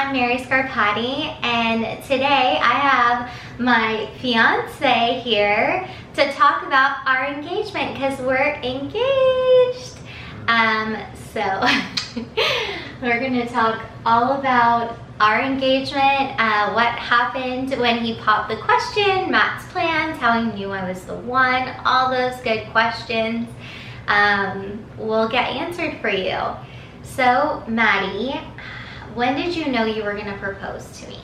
I'm Mary Scarpati, and today I have my fiance here to talk about our engagement because we're engaged. So we're gonna talk all about our engagement, what happened when he popped the question, Matt's plans, how he knew I was the one, all those good questions will get answered for you. So, Maddie, when did you know you were going to propose to me?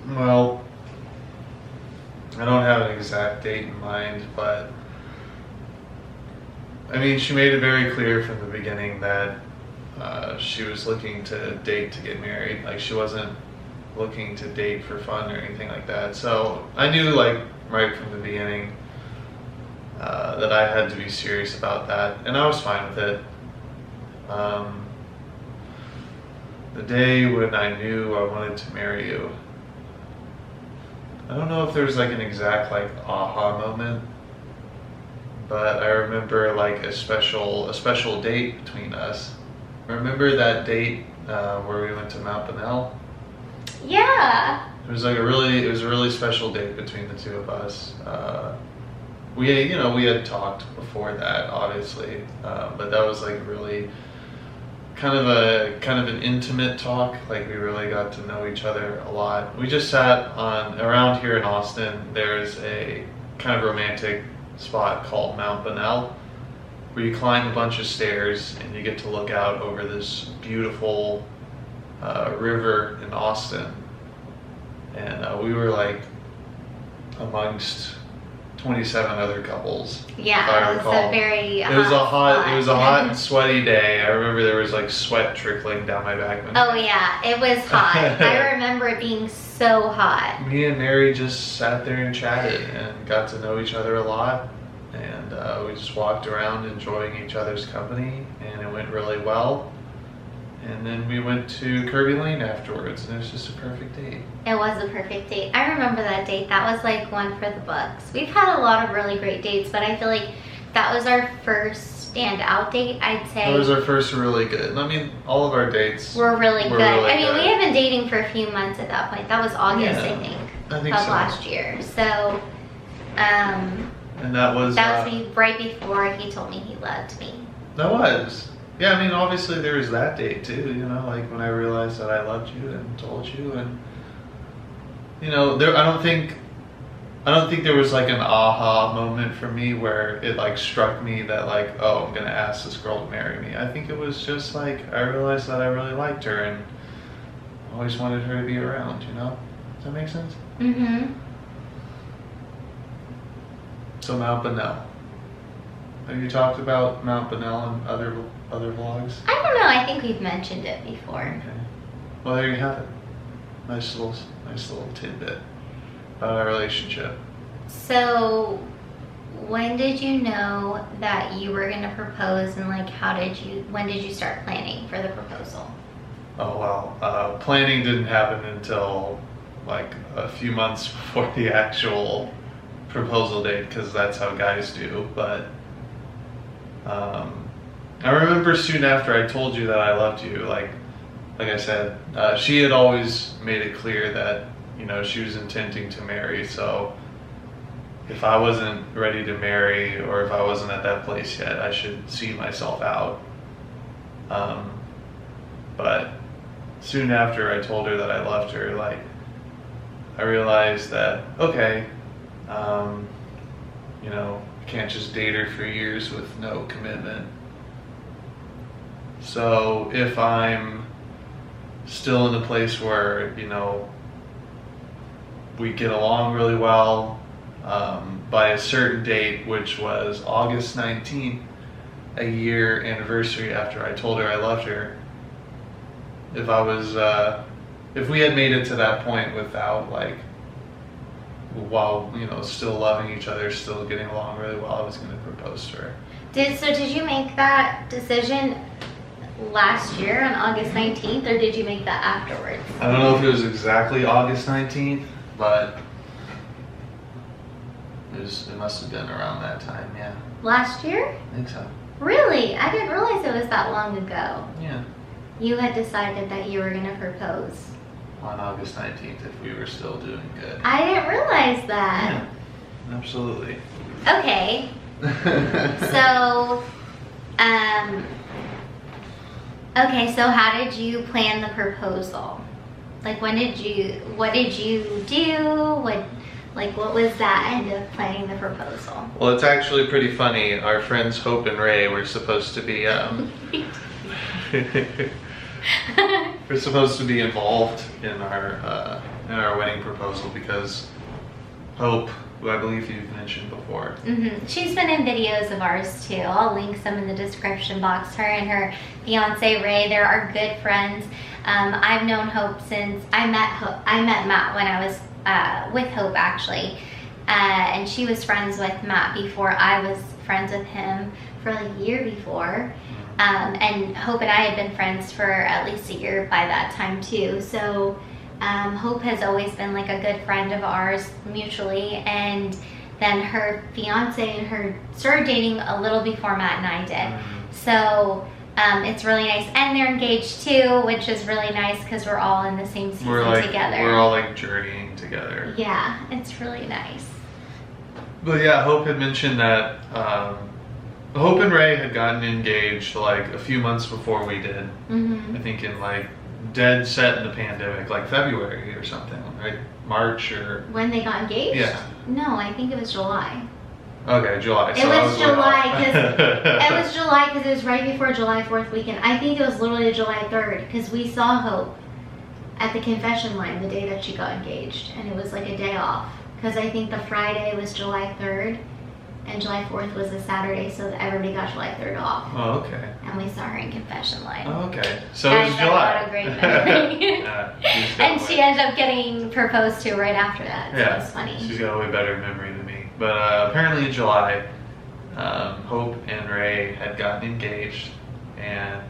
Well, I don't have an exact date in mind, but I mean, she made it very clear from the beginning that she was looking to date to get married. Like, she wasn't looking to date for fun or anything like that. So I knew, like, right from the beginning that I had to be serious about that, and I was fine with it. The day when I knew I wanted to marry you, I don't know if there's like an exact like aha moment, but I remember like a special date between us. Remember that date where we went to Mount Bonnell? Yeah. It was a really special date between the two of us. We had talked before that, obviously, but that was like really kind of an intimate talk. Like, we really got to know each other a lot. We just sat around here in Austin. There's a kind of romantic spot called Mount Bonnell, where you climb a bunch of stairs and you get to look out over this beautiful river in Austin. And we were like amongst 27 other couples. Yeah, it was a very It was a hot and sweaty day. I remember there was like sweat trickling down my back. Oh yeah, it was hot. I remember it being so hot. Me and Mary just sat there and chatted and got to know each other a lot. And we just walked around enjoying each other's company, and it went really well. And then we went to Kirby Lane afterwards, and it was just a perfect date. It was a perfect date. I remember that date. That was like one for the books. We've had a lot of really great dates, but I feel like that was our first standout date, I'd say. That was our first really good. I mean, all of our dates were really good. I mean, good. we had been dating for a few months at that point. That was August, Yeah, I think of so. Last year. So, and that was right before he told me he loved me. That was. Yeah, I mean, obviously there was that date too, like when I realized that I loved you and told you, and I don't think there was like an aha moment for me where it like struck me that like, oh, I'm gonna ask this girl to marry me. I think it was just like I realized that I really liked her and always wanted her to be around. Does that make sense? Mm-hmm. So Mount Bonnell. Have you talked about Mount Bonnell in other vlogs? I don't know. I think we've mentioned it before. Okay. Well, there you have it. Nice little tidbit about our relationship. So, when did you know that you were going to propose, and like when did you start planning for the proposal? Oh, well, planning didn't happen until like a few months before the actual proposal date, because that's how guys do. But I remember soon after I told you that I loved you, like I said, she had always made it clear that she was intending to marry. So if I wasn't ready to marry, or if I wasn't at that place yet, I should see myself out. But soon after I told her that I loved her, like, I realized that, okay, I can't just date her for years with no commitment. So if I'm still in a place where, we get along really well, by a certain date, which was August 19th, a year anniversary after I told her I loved her, if we had made it to that point without like, while still loving each other, still getting along really well, I was going to propose to her. Did you make that decision last year on August 19th, or did you make that afterwards? I don't know if it was exactly August 19th, but it must have been around that time, yeah. Last year? I think so. Really? I didn't realize it was that long ago. Yeah. You had decided that you were going to propose. on August 19th if we were still doing good. I didn't realize that. Yeah, absolutely. Okay. So, okay, so how did you plan the proposal? Like, what did you do? What was that end of planning the proposal? Well, it's actually pretty funny. Our friends Hope and Ray were supposed to be, we're supposed to be involved in our wedding proposal because Hope, who I believe you've mentioned before. She's been in videos of ours too. I'll link some in the description box. Her and her fiance Ray, they're our good friends. I've known Hope since I met Matt when I was with Hope actually, and she was friends with Matt before I was friends with him for like a year before. And Hope and I had been friends for at least a year by that time too. So Hope has always been like a good friend of ours mutually, and then her fiance and her started dating a little before Matt and I did. So it's really nice, and they're engaged too, which is really nice because we're all in the same season together. We're all like journeying together. Yeah, it's really nice. But yeah, Hope had mentioned that Hope and Ray had gotten engaged like a few months before we did. I think in like dead set in the pandemic, like February or something, right? March or... When they got engaged? Yeah. No, I think it was July. Okay, July. It was July because it was right before July 4th weekend. I think it was literally July 3rd because we saw Hope at the confession line the day that she got engaged, and it was like a day off because I think the Friday was July 3rd and July 4th was a Saturday, so everybody got July 3rd off. Oh, okay. And we saw her in confession line. Oh, okay. So it was July. What a great memory. And she ended up getting proposed to right after that. So yeah, it was funny. She's got a way better memory than me. But apparently in July, Hope and Ray had gotten engaged, and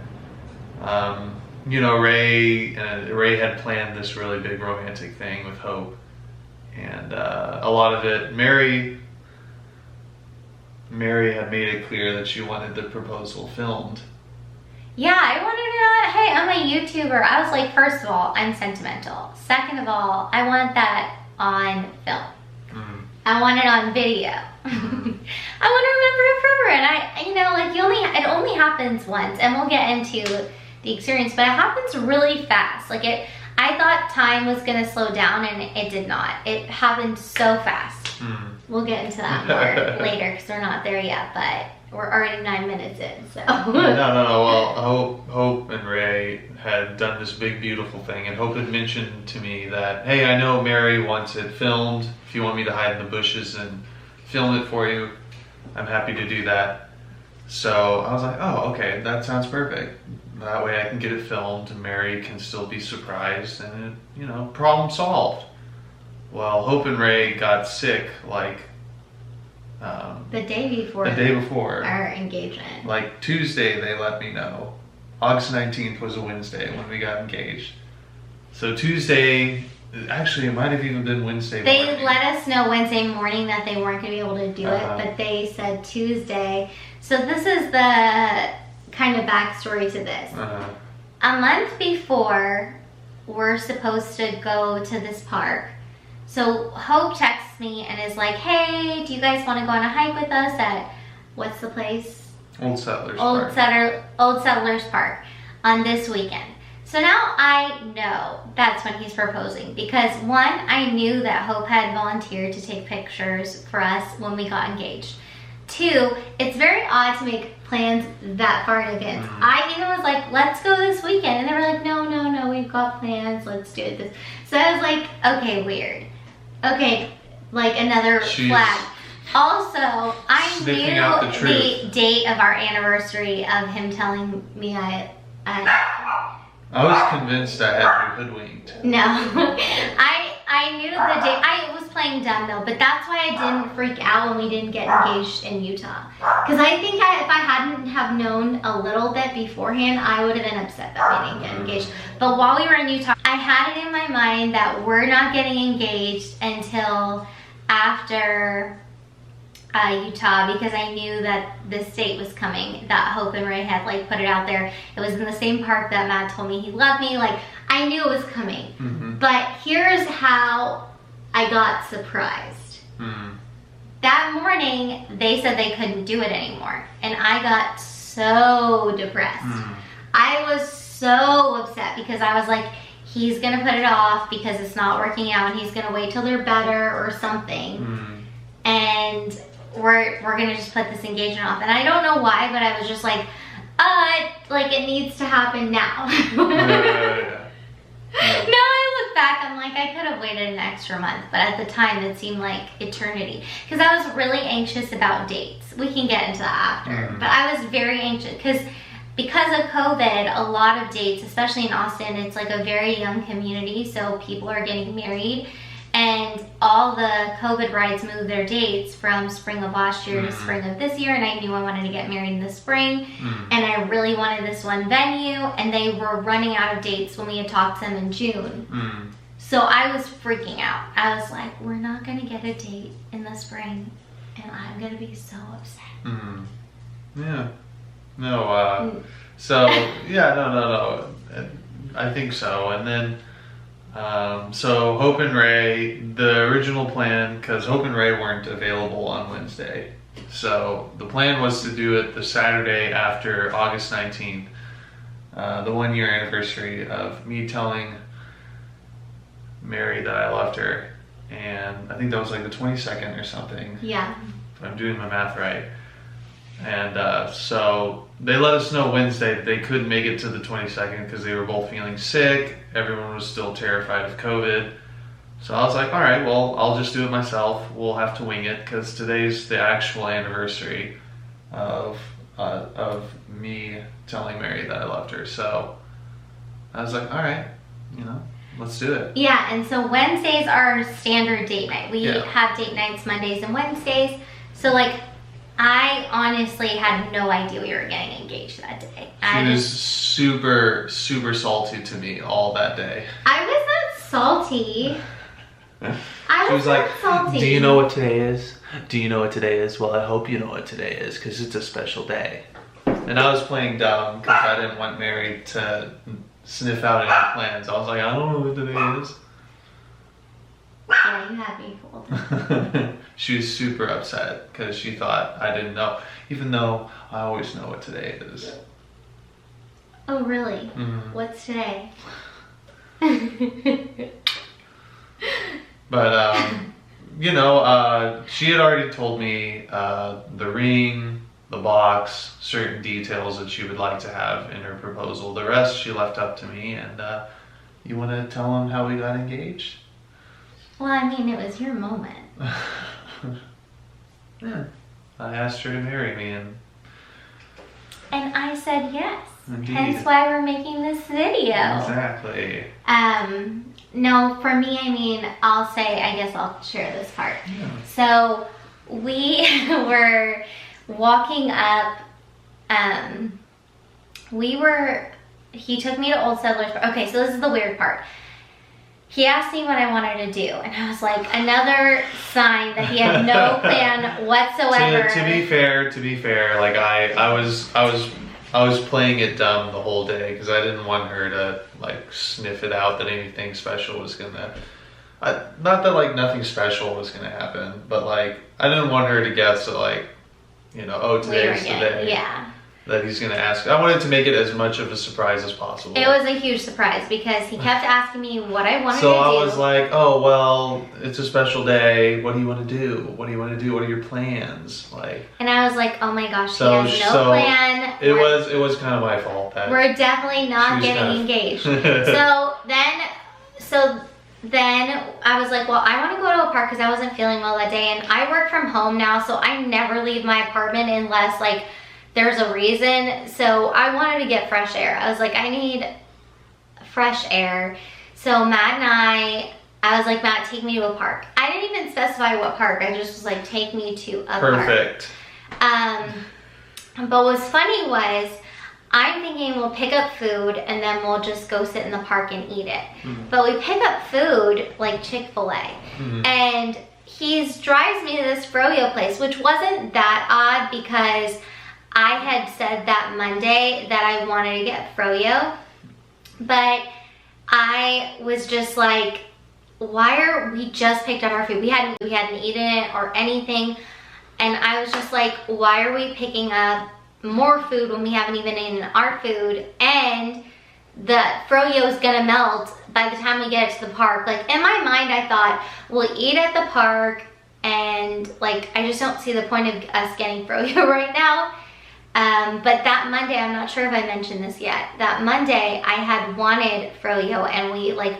you know, Ray had planned this really big romantic thing with Hope, and a lot of it, Mary had made it clear that she wanted the proposal filmed. Yeah, I wanted it on, hey, I'm a YouTuber. I was like, first of all, I'm sentimental. Second of all, I want that on film. I want it on video. I want to remember it forever. And it only happens once, and we'll get into the experience, but it happens really fast. Like I thought time was gonna slow down, and it did not. It happened so fast. We'll get into that more later because we're not there yet, but we're already 9 minutes in, so. No. Well, Hope and Ray had done this big, beautiful thing, and Hope had mentioned to me that, hey, I know Mary wants it filmed. If you want me to hide in the bushes and film it for you, I'm happy to do that. So I was like, oh, okay, that sounds perfect. That way I can get it filmed, and Mary can still be surprised, and problem solved. Well, Hope and Ray got sick like the day before our engagement. Like Tuesday, they let me know. August 19th was a Wednesday when we got engaged. So Tuesday, actually, it might have even been Wednesday morning. They let us know Wednesday morning that they weren't going to be able to do it, but they said Tuesday. So this is the kind of backstory to this. A month before, we're supposed to go to this park. So Hope texts me and is like, hey, do you guys want to go on a hike with us at, what's the place? Old Settlers Park. Old Settlers Park on this weekend. So now I know that's when he's proposing, because one, I knew that Hope had volunteered to take pictures for us when we got engaged. Two, it's very odd to make plans that far in advance. I even was like, let's go this weekend. And they were like, no, we've got plans. Let's do it this. So I was like, okay, weird. Okay, like another flag. Also, I knew the date of our anniversary of him telling me I was convinced I had you hoodwinked. No, I knew the date. I was playing dumb though, but that's why I didn't freak out when we didn't get engaged in Utah. Because I think if I hadn't have known a little bit beforehand, I would have been upset that we didn't get engaged. But while we were in Utah, I had it in my mind that we're not getting engaged until after Utah, because I knew that this date was coming, that Hope and Ray had like put it out there. It was in the same park that Matt told me he loved me. Like, I knew it was coming. Mm-hmm. But here's how I got surprised. Mm. That morning, they said they couldn't do it anymore. And I got so depressed. Mm. I was so upset because I was like, he's gonna put it off because it's not working out and he's gonna wait till they're better or something. Mm. And we're gonna just put this engagement off. And I don't know why, but I was just like it needs to happen now. Yeah. Now I look back, I'm like, I could have waited an extra month, but at the time it seemed like eternity. Because I was really anxious about dates. We can get into that after. Mm-hmm. But I was very anxious because of COVID, a lot of dates, especially in Austin, it's like a very young community, so people are getting married. And all the COVID brides moved their dates from spring of last year to spring of this year, and I knew I wanted to get married in the spring, and I really wanted this one venue, and they were running out of dates when we had talked to them in June. So I was freaking out. I was like, we're not gonna get a date in the spring, and I'm gonna be so upset. Yeah. No, so, yeah, no. I think so. And then, so Hope and Ray, the original plan, because Hope and Ray weren't available on Wednesday. So the plan was to do it the Saturday after August 19th, the 1 year anniversary of me telling Mary that I loved her. And I think that was like the 22nd or something. Yeah. If I'm doing my math right. And so they let us know Wednesday that they couldn't make it to the 22nd because they were both feeling sick. Everyone was still terrified of COVID. So I was like, all right, well, I'll just do it myself. We'll have to wing it because today's the actual anniversary of me telling Mary that I loved her. So I was like, all right, let's do it. Yeah, and so Wednesdays are our standard date night. We have date nights Mondays and Wednesdays. So like, I honestly had no idea we were getting engaged that day. She was super, super salty to me all that day. I was not salty. She was like, salty. Do you know what today is? Do you know what today is? Well, I hope you know what today is because it's a special day. And I was playing dumb because I didn't want Mary to sniff out any plans. I was like, I don't know what today is. Yeah, you had me fooled. She was super upset because she thought I didn't know, even though I always know what today is. Oh, really? What's today? But, she had already told me the ring, the box, certain details that she would like to have in her proposal. The rest she left up to me, and you want to tell them how we got engaged? Well, I mean, it was your moment. Yeah. I asked her to marry me, and I said yes. Indeed. Hence why we're making this video. Exactly. No, for me, I mean, I'll say, I guess I'll share this part. Yeah. So we were walking up, he took me to Old Settlers Park. Okay, so this is the weird part. He asked me what I wanted to do, and I was like, another sign that he had no plan whatsoever. To be fair, like I was playing it dumb the whole day because I didn't want her to like sniff it out that anything special was gonna. Not that like nothing special was gonna happen, but like I didn't want her to guess that like, today's the day. Yeah. That he's gonna ask. I wanted to make it as much of a surprise as possible. It was a huge surprise because he kept asking me what I wanted to do. So I was like, oh, well, it's a special day. What do you want to do? What do you want to do? What are your plans? And I was like, oh my gosh, he has no plan. It was kind of my fault. We're definitely not getting engaged. So then I was like, well, I want to go to a park because I wasn't feeling well that day. And I work from home now, so I never leave my apartment unless like there's a reason. So I wanted to get fresh air. I was like, I need fresh air. So Matt and I was like, Matt, take me to a park. I didn't even specify what park. I just was like, take me to a Perfect. park. But what's funny was, I'm thinking we'll pick up food and then we'll just go sit in the park and eat it. But we pick up food like Chick-fil-A. And he drives me to this froyo place, which wasn't that odd because I had said that Monday that I wanted to get froyo, but I was just like, we just picked up our food. We hadn't eaten it or anything. And I was just like, why are we picking up more food when we haven't even eaten our food? And the froyo is gonna melt by the time we get it to the park. Like, in my mind, I thought, we'll eat at the park, and like, I just don't see the point of us getting froyo right now. But that Monday, I'm not sure if I mentioned this yet, that Monday I had wanted froyo, and we like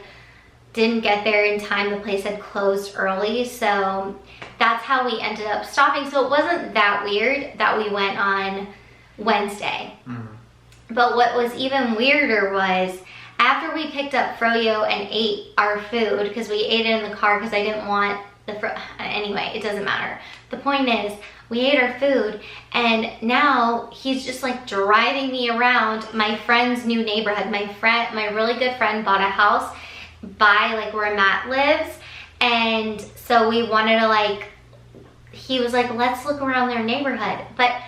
didn't get there in time. The place had closed early, so that's how we ended up stopping. So it wasn't that weird that we went on Wednesday. But what was even weirder was after we picked up froyo and ate our food, because we ate it in the car because I didn't want the anyway, it doesn't matter. The point is, we ate our food, and now he's just like driving me around my friend's new neighborhood. My really good friend bought a house by like where Matt lives, and so we wanted to like, he was like, let's look around their neighborhood. But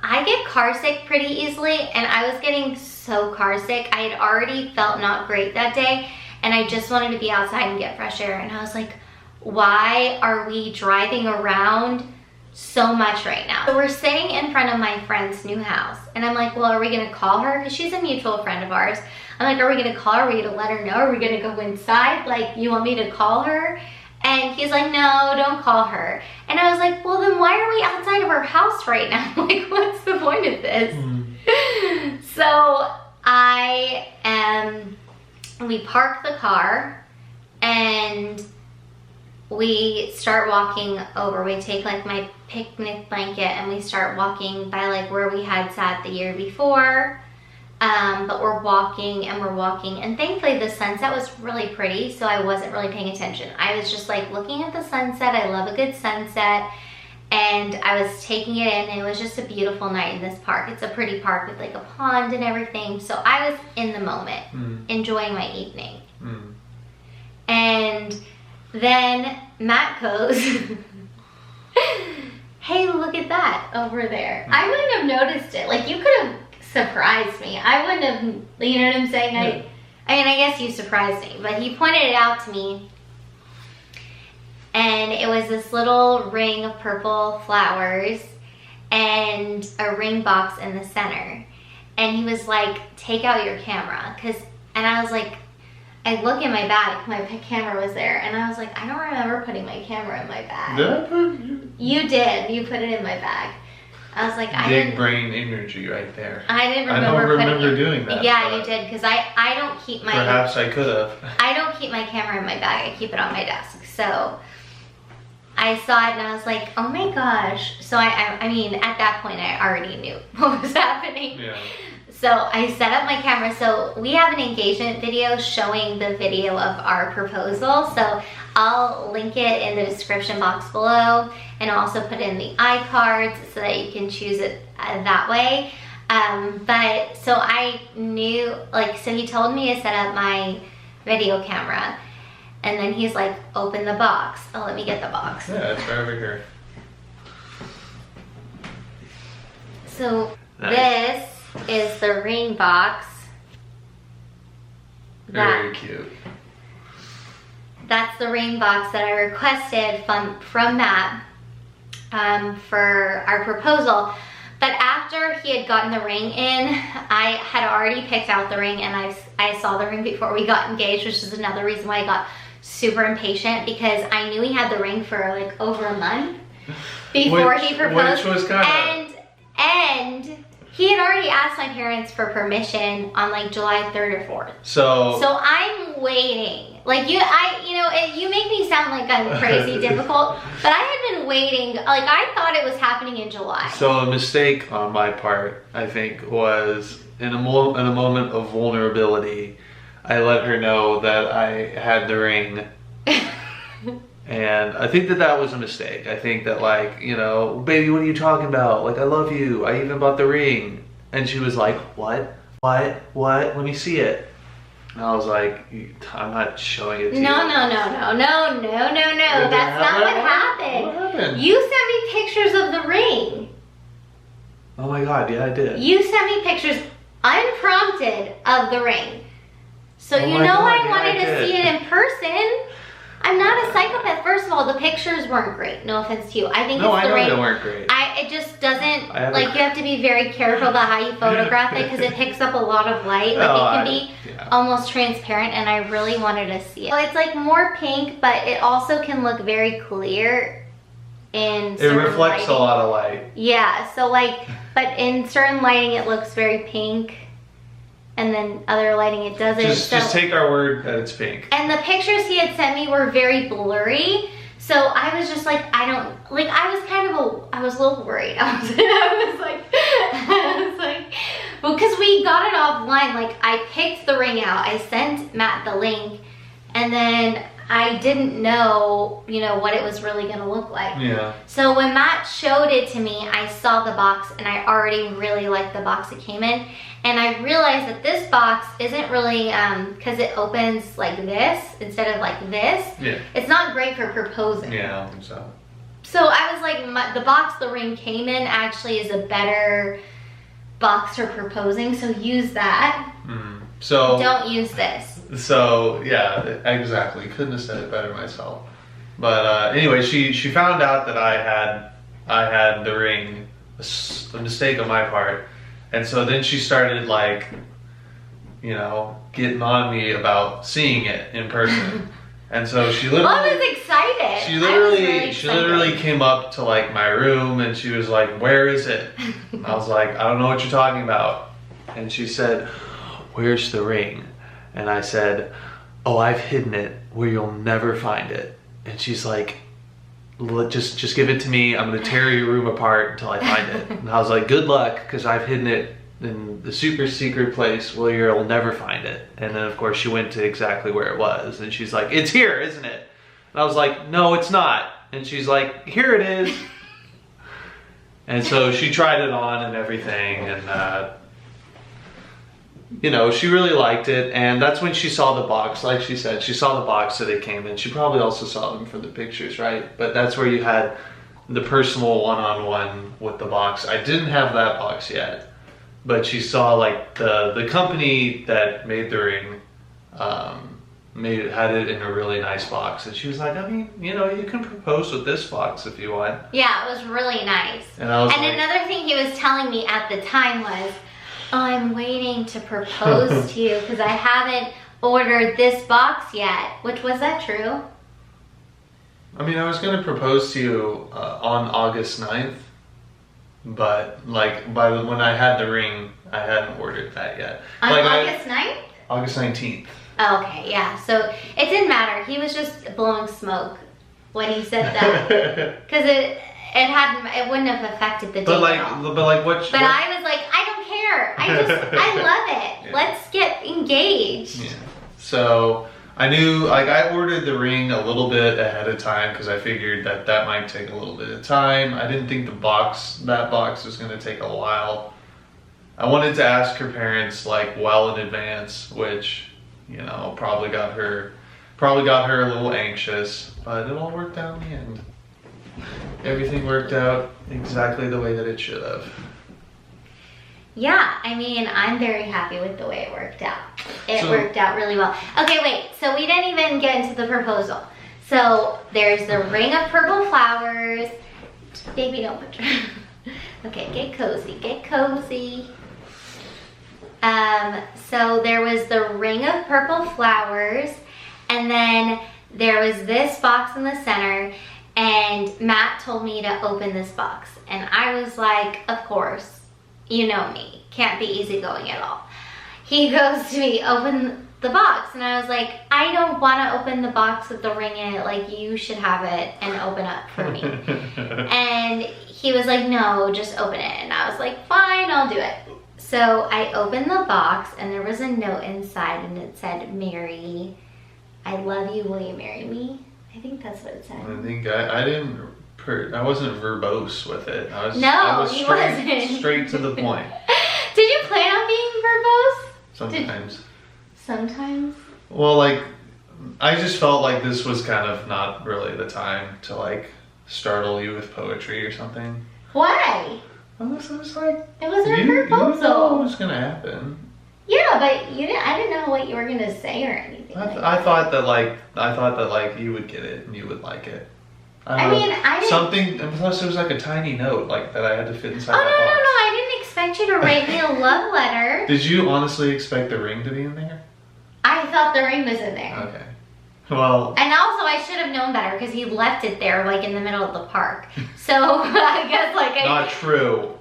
I get car sick pretty easily, and I was getting so car sick. I had already felt not great that day, and I just wanted to be outside and get fresh air. And I was like, why are we driving around so much right now? So we're sitting in front of my friend's new house, and I'm like, well, are we gonna call her? Because she's a mutual friend of ours. I'm like, are we gonna call her? Are we gonna let her know? Are we gonna go inside? Like, you want me to call her? And he's like, no, don't call her. And I was like, well, then why are we outside of our house right now? Like, what's the point of this? So we park the car, and we start walking over. We take like my picnic blanket, and we start walking by like where we had sat the year before. But we're walking, and thankfully the sunset was really pretty, so I wasn't really paying attention. I was just like looking at the sunset. I love a good sunset, and I was taking it in. It was just a beautiful night in this park. It's a pretty park with like a pond and everything, so I was in the moment, enjoying my evening. And then Matt goes, hey, look at that over there. I wouldn't have noticed it. Like, you could have surprised me. I wouldn't have, you know what I'm saying? I mean, I guess you surprised me, but he pointed it out to me, and it was this little ring of purple flowers and a ring box in the center. And he was like, take out your camera, and I was like, I look in my bag, my camera was there, and I was like, I don't remember putting my camera in my bag. Did I put you? You did. You put it in my bag. I was like, big brain energy right there. I didn't remember. I don't remember doing that. Yeah, you did, because I don't keep my. Perhaps I could have. I don't keep my camera in my bag. I keep it on my desk. So I saw it, and I was like, oh my gosh. So I mean, at that point, I already knew what was happening. Yeah. So I set up my camera. So we have an engagement video showing the video of our proposal. So I'll link it in the description box below, and also put in the iCards so that you can choose it that way. But so I knew, like, so he told me to set up my video camera, and then he's like, open the box. Oh, let me get the box. Yeah, it's right over here. So nice. This is the ring box. Very cute. That's the ring box that I requested from Matt for our proposal. But after he had gotten the ring in, I had already picked out the ring, and I saw the ring before we got engaged, which is another reason why I got super impatient, because I knew he had the ring for like over a month before he proposed. Which was kind of... And he had already asked my parents for permission on like July 3rd or 4th. So I'm waiting. Like, you make me sound like I'm crazy difficult, but I had been waiting. Like, I thought it was happening in July. So a mistake on my part, I think, was in a moment of vulnerability, I let her know that I had the ring. And I think that was a mistake. I think that, like, you know, baby, what are you talking about? Like, I love you. I even bought the ring. And she was like, what? Let me see it. And I was like, I'm not showing it to you. No. That's not what happened. What happened? You sent me pictures of the ring. Oh my God, yeah, I did. You sent me pictures unprompted of the ring. So Oh you my know God, I yeah, wanted I to did. see it in person. I'm not a psychopath. First of all, the pictures weren't great. No offense to you. I think No, it's I the know ring. they weren't great. It just doesn't, I have like, a- you have to be very careful about how you photograph it because it picks up a lot of light. Like, No, it can be yeah. almost transparent, and I really wanted to see it. So it's like more pink, but it also can look very clear in It certain reflects lighting. a lot of light. Yeah, so like, but in certain lighting it looks very pink, and then other lighting it doesn't. Just take our word that it's pink. And the pictures he had sent me were very blurry. So I was just like, I was a little worried. I was like, well, because we got it offline. Like, I picked the ring out. I sent Matt the link, and then I didn't know, what it was really gonna look like. Yeah. So when Matt showed it to me, I saw the box, and I already really liked the box it came in. And I realized that this box isn't really, because it opens like this instead of like this. Yeah. It's not great for proposing. Yeah, I don't think so. So I was like, the box the ring came in actually is a better box for proposing, so use that. So Don't use this. So yeah, exactly. Couldn't have said it better myself. But anyway, she found out that I had the ring, a mistake on my part, and so then she started like, getting on me about seeing it in person. And so she literally. I was excited. She I was literally, really she excited. literally came up to like my room and she was like, "Where is it?" And I was like, "I don't know what you're talking about." And she said, "Where's the ring?" And I said, "Oh, I've hidden it where you'll never find it." And she's like, just give it to me. I'm gonna tear your room apart until I find it. And I was like, "Good luck, because I've hidden it in the super secret place where you'll never find it." And then of course she went to exactly where it was, and she's like, "It's here, isn't it?" And I was like, "No, it's not." And she's like, "Here it is." And so she tried it on and everything, and she really liked it. And that's when she saw the box. Like she said, she saw the box that it came in. She probably also saw them from the pictures, right? But that's where you had the personal one-on-one with the box. I didn't have that box yet, but she saw like the company that made the ring had it in a really nice box, and she was like, "I mean, you can propose with this box if you want." Yeah, it was really nice. And I was like, another thing he was telling me at the time was, "Oh, I'm waiting to propose to you because I haven't ordered this box yet." Which, was that true? I mean, I was going to propose to you on August 9th, but like when I had the ring, I hadn't ordered that yet. On Like, August 9th? August 19th. Oh, okay, yeah. So it didn't matter. He was just blowing smoke when he said that. Because it wouldn't have affected the date But at all. what? But I was like, I don't care. I love it. Yeah. Let's get engaged. Yeah. So I knew, like, I ordered the ring a little bit ahead of time because I figured that might take a little bit of time. I didn't think that box was going to take a while. I wanted to ask her parents like well in advance, which probably got her a little anxious, but it all worked out in the end. Everything worked out exactly the way that it should have. Yeah, I mean, I'm very happy with the way it worked out. It So- worked out really well. Okay, wait, so we didn't even get into the proposal. So there's the ring of purple flowers. Baby, don't put your... Okay, get cozy, get cozy. So there was the ring of purple flowers, and then there was this box in the center, and Matt told me to open this box. And I was like, of course, you know me, can't be easygoing at all. He goes to me, open the box, and I was like, I don't want to open the box with the ring in it, like you should have it and open up for me. And he was like, no, just open it. And I was like, fine, I'll do it. So I opened the box, and there was a note inside, and it said, Mary, I love you, will you marry me? I think that's what it said. I think I wasn't verbose with it. I was he wasn't. straight to the point. Did you plan on being verbose? Sometimes. Sometimes. Well, like, I just felt like this was kind of not really the time to like startle you with poetry or something. Why? I was like, It was our you know proposal. what was gonna happen. Yeah, but I didn't know what you were gonna say or anything. I thought that like you would get it and you would like it. I mean, I didn't. Something, and plus it was like a tiny note like that I had to fit inside Oh that no, box. I didn't expect you to write me a love letter. Did you honestly expect the ring to be in there? I thought the ring was in there. Okay. Well. And also, I should have known better because he left it there, like in the middle of the park. So I guess like Not true.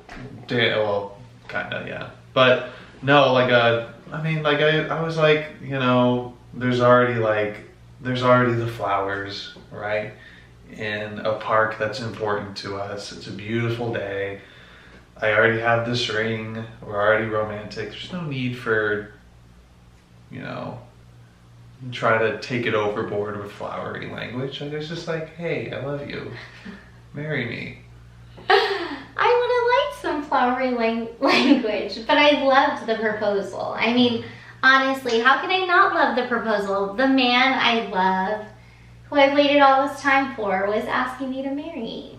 Well, kind of, yeah. But no, like I mean, like I was like, you know, there's already the flowers, right? In a park that's important to us. It's a beautiful day. I already have this ring. We're already romantic. There's no need for, you know, try to take it overboard with flowery language. Like, it's just like, hey, I love you. Marry me. I would have liked some flowery language, but I loved the proposal. I mean, honestly, how can I not love the proposal? The man I love, who I waited all this time for, was asking me to marry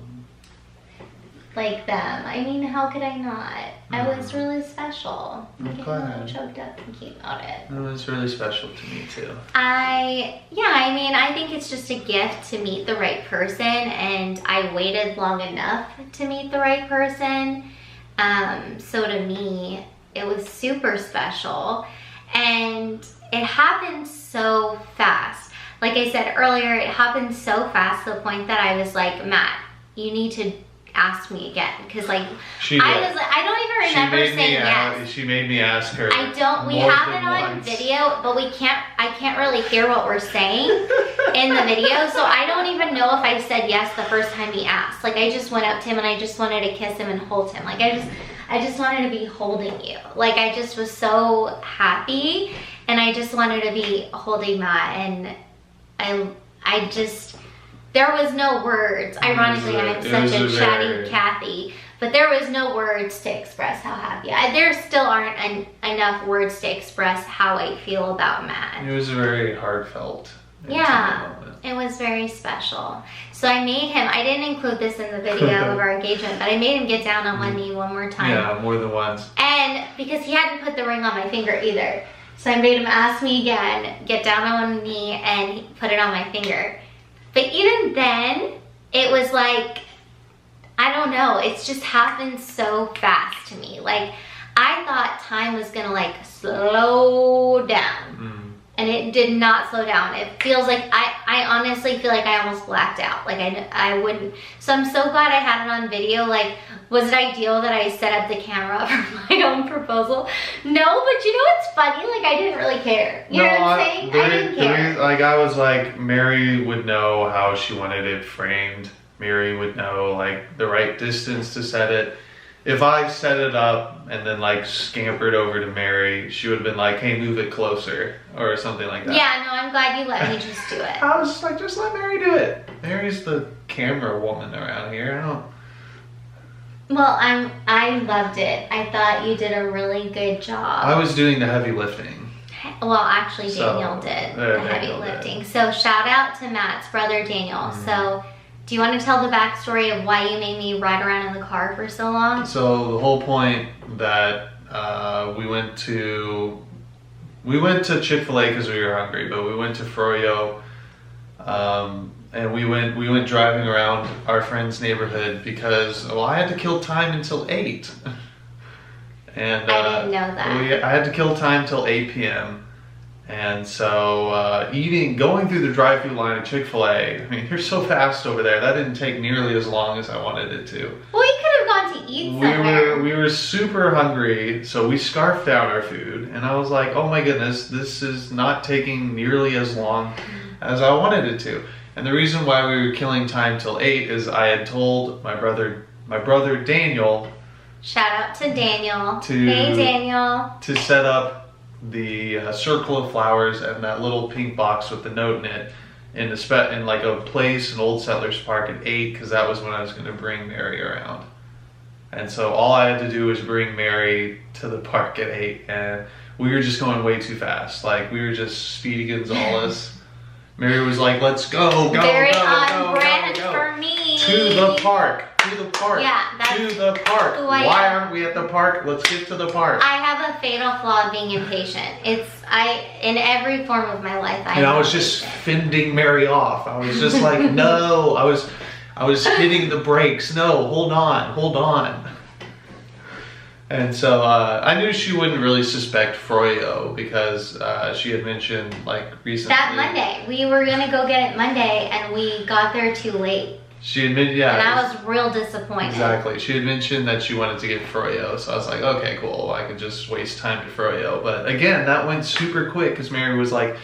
like them. I mean, how could I not? I was really special. I get a little choked up thinking about it. It was really special to me too. I mean, I think it's just a gift to meet the right person, and I waited long enough to meet the right person. So to me, it was super special, and it happened so fast. Like I said earlier, it happened so fast to the point that I was like, Matt, you need to ask me again, because like I don't even remember saying yes. She made me ask her. I don't. We have it on video, but I can't really hear what we're saying in the video, so I don't even know if I said yes the first time he asked. Like I just went up to him and I just wanted to kiss him and hold him. Like I just wanted to be holding you. Like I just was so happy, and I just wanted to be holding Matt, and I just. There was no words. Ironically, I'm such a chatty Kathy, but there was no words to express how happy. There still aren't enough words to express how I feel about Matt. It was very heartfelt. Yeah, it was very special. So I made him, I didn't include this in the video of our engagement, but I made him get down on one knee one more time. Yeah, more than once. And because he hadn't put the ring on my finger either. So I made him ask me again, get down on one knee and put it on my finger. But even then, it was like, I don't know, it's just happened so fast to me. Like, I thought time was gonna like slow down. And it did not slow down. It feels like, I honestly feel like I almost blacked out. Like I wouldn't, so I'm so glad I had it on video. Like, was it ideal that I set up the camera for my own proposal? No, but you know what's funny? Like, I didn't really care. You know what I'm saying? I didn't care. Like, I was like, Mary would know how she wanted it framed. Mary would know, like, the right distance to set it. If I set it up and then like scampered over to Mary, she would have been like, hey, move it closer or something like that. Yeah, no, I'm glad you let me just do it. I was like, just let Mary do it. Mary's the camera woman around here. Well, I loved it. I thought you did a really good job. I was doing the heavy lifting. Well, actually, Daniel did the heavy lifting. So shout out to Matt's brother, Daniel. So do you want to tell the backstory of why you made me ride around in the car for so long? So the whole point that we went to Chick-fil-A because we were hungry, but we went to Froyo, and we went driving around our friend's neighborhood because I had to kill time until 8. And I didn't know that. I had to kill time till 8 p.m. And so going through the drive-through line at Chick-fil-A, I mean, you're so fast over there. That didn't take nearly as long as I wanted it to. Well, we could have gone to eat somewhere. We were super hungry, so we scarfed down our food. And I was like, oh my goodness, this is not taking nearly as long as I wanted it to. And the reason why we were killing time till 8 is I had told my brother Daniel. Shout out to Daniel. Hey, Daniel. To set up the circle of flowers and that little pink box with the note in it in like a place in Old Settlers Park at 8, because that was when I was going to bring Mary around. And so all I had to do was bring Mary to the park at 8, and we were just going way too fast. Like, we were just Speedy Gonzales. Mary was like, let's go, Very on brand for me. To the park. To the park. Yeah, that's to the park. who I Why am. aren't we at the park? Let's get to the park. I have a fatal flaw of being impatient. In every form of my life, And I was just fending Mary off. I was just like, no. I was hitting the brakes. No, hold on. And so I knew she wouldn't really suspect Froyo because she had mentioned like recently. That Monday, we were gonna go get it Monday, and we got there too late. She admitted, yeah. And I was real disappointed. Exactly. She had mentioned that she wanted to get Froyo, so I was like, okay, cool. I could just waste time to Froyo. But again, that went super quick because Mary was like,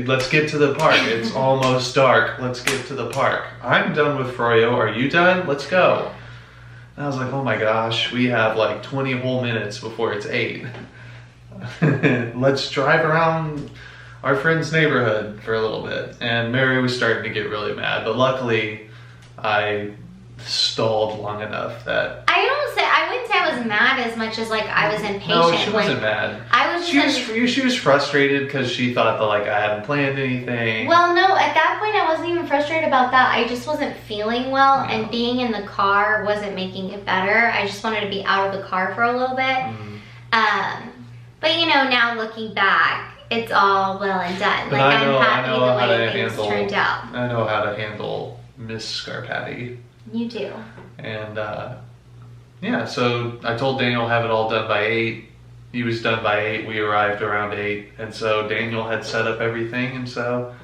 let's get to the park. It's almost dark. Let's get to the park. I'm done with Froyo. Are you done? Let's go. And I was like, oh my gosh, we have like 20 whole minutes before it's 8. Let's drive around our friend's neighborhood for a little bit. And Mary was starting to get really mad, but luckily I stalled long enough that I wouldn't say I was mad as much as like I was impatient. no, she wasn't mad. I was she was frustrated because she thought that like I hadn't planned anything. Well, no, at that point I wasn't even frustrated about that. I just wasn't feeling well, Yeah. and being in the car wasn't making it better. I just wanted to be out of the car for a little bit. But you know, now looking back, it's all well and done. But like I know I'm happy how the way to things handle. turned out. I know how to handle Miss Scarpati. You do. And yeah, so I told Daniel have it all done by 8. He was done by 8. We arrived around 8, and so Daniel had set up everything, and so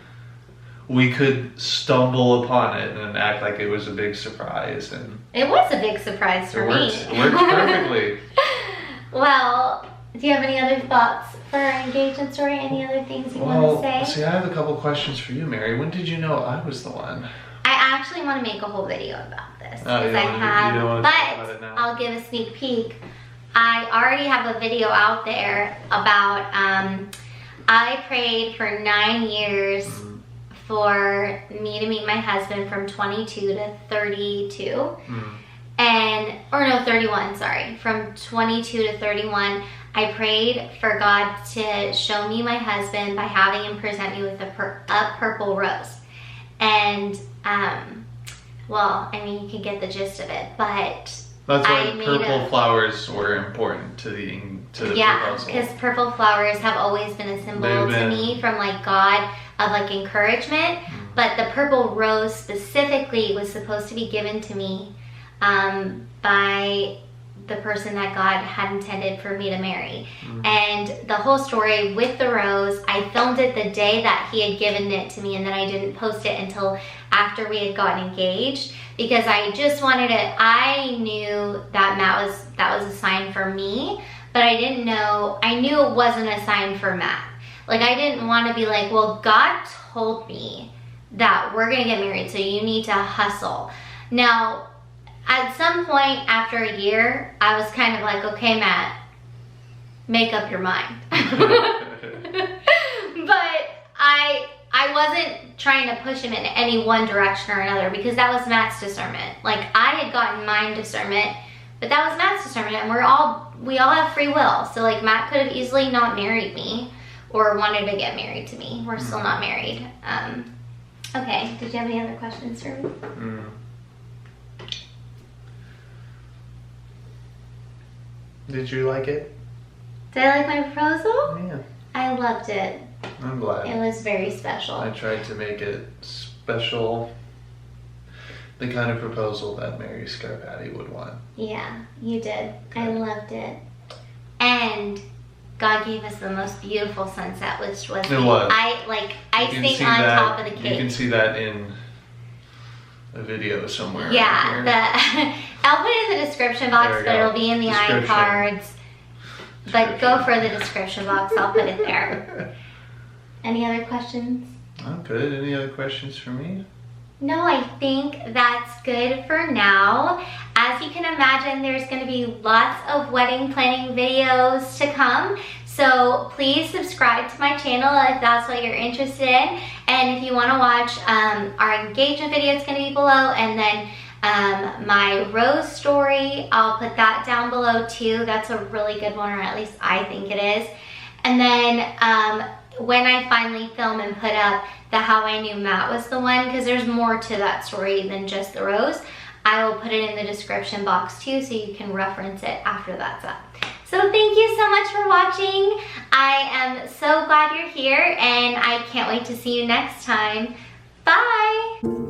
we could stumble upon it and act like it was a big surprise. And It was a big surprise for me. It worked perfectly. Well, do you have any other thoughts for our engagement story? Any other things you want to say? See, I have a couple questions for you, Mary. When did you know I was the one? I actually want to make a whole video about this Oh, you because don't wanna talk about it now? I'll give a sneak peek. I already have a video out there about I prayed for 9 years for me to meet my husband from 22 to 32. And, or no, 31, sorry. From 22 to 31, I prayed for God to show me my husband by having him present me with a purple rose. And, well, I mean, you can get the gist of it, but That's why purple flowers were important to the proposal. because purple flowers have always been a symbol to me from like God of like encouragement. But the purple rose specifically was supposed to be given to me by the person that God had intended for me to marry. And the whole story with the rose, I filmed it the day that he had given it to me, and then I didn't post it until after we had gotten engaged because I just wanted it. I knew that that was a sign for me, but I didn't know, I knew it wasn't a sign for Matt. Like I didn't want to be like, well, God told me that we're gonna get married, so you need to hustle. Now, at some point after a year, I was kind of like, okay, Matt, make up your mind. But I wasn't trying to push him in any one direction or another because that was Matt's discernment. Like I had gotten my discernment, but that was Matt's discernment, and we all have free will. So like Matt could have easily not married me or wanted to get married to me. We're still not married. Okay, did you have any other questions for me? Did you like it? Did I like my proposal? Yeah. I loved it. I'm glad. It was very special. I tried to make it special. The kind of proposal that Mary Scarpati would want. Yeah, you did. I loved it. And God gave us the most beautiful sunset, which was icing on top of the cake. You can see that in a video somewhere. Yeah, I'll put it in the description box, but it'll be in the iCards. But go for the description box. I'll put it there. Any other questions? I'm good. Any other questions for me? No, I think that's good for now. As you can imagine, there's going to be lots of wedding planning videos to come. So please subscribe to my channel if that's what you're interested in. And if you want to watch our engagement video, it's going to be below. And then my rose story, I'll put that down below too. That's a really good one, or at least I think it is. And then when I finally film and put up the how I knew Matt was the one, because there's more to that story than just the rose. I will put it in the description box too, so you can reference it after that's up. So thank you so much for watching. I am so glad you're here, and I can't wait to see you next time. Bye!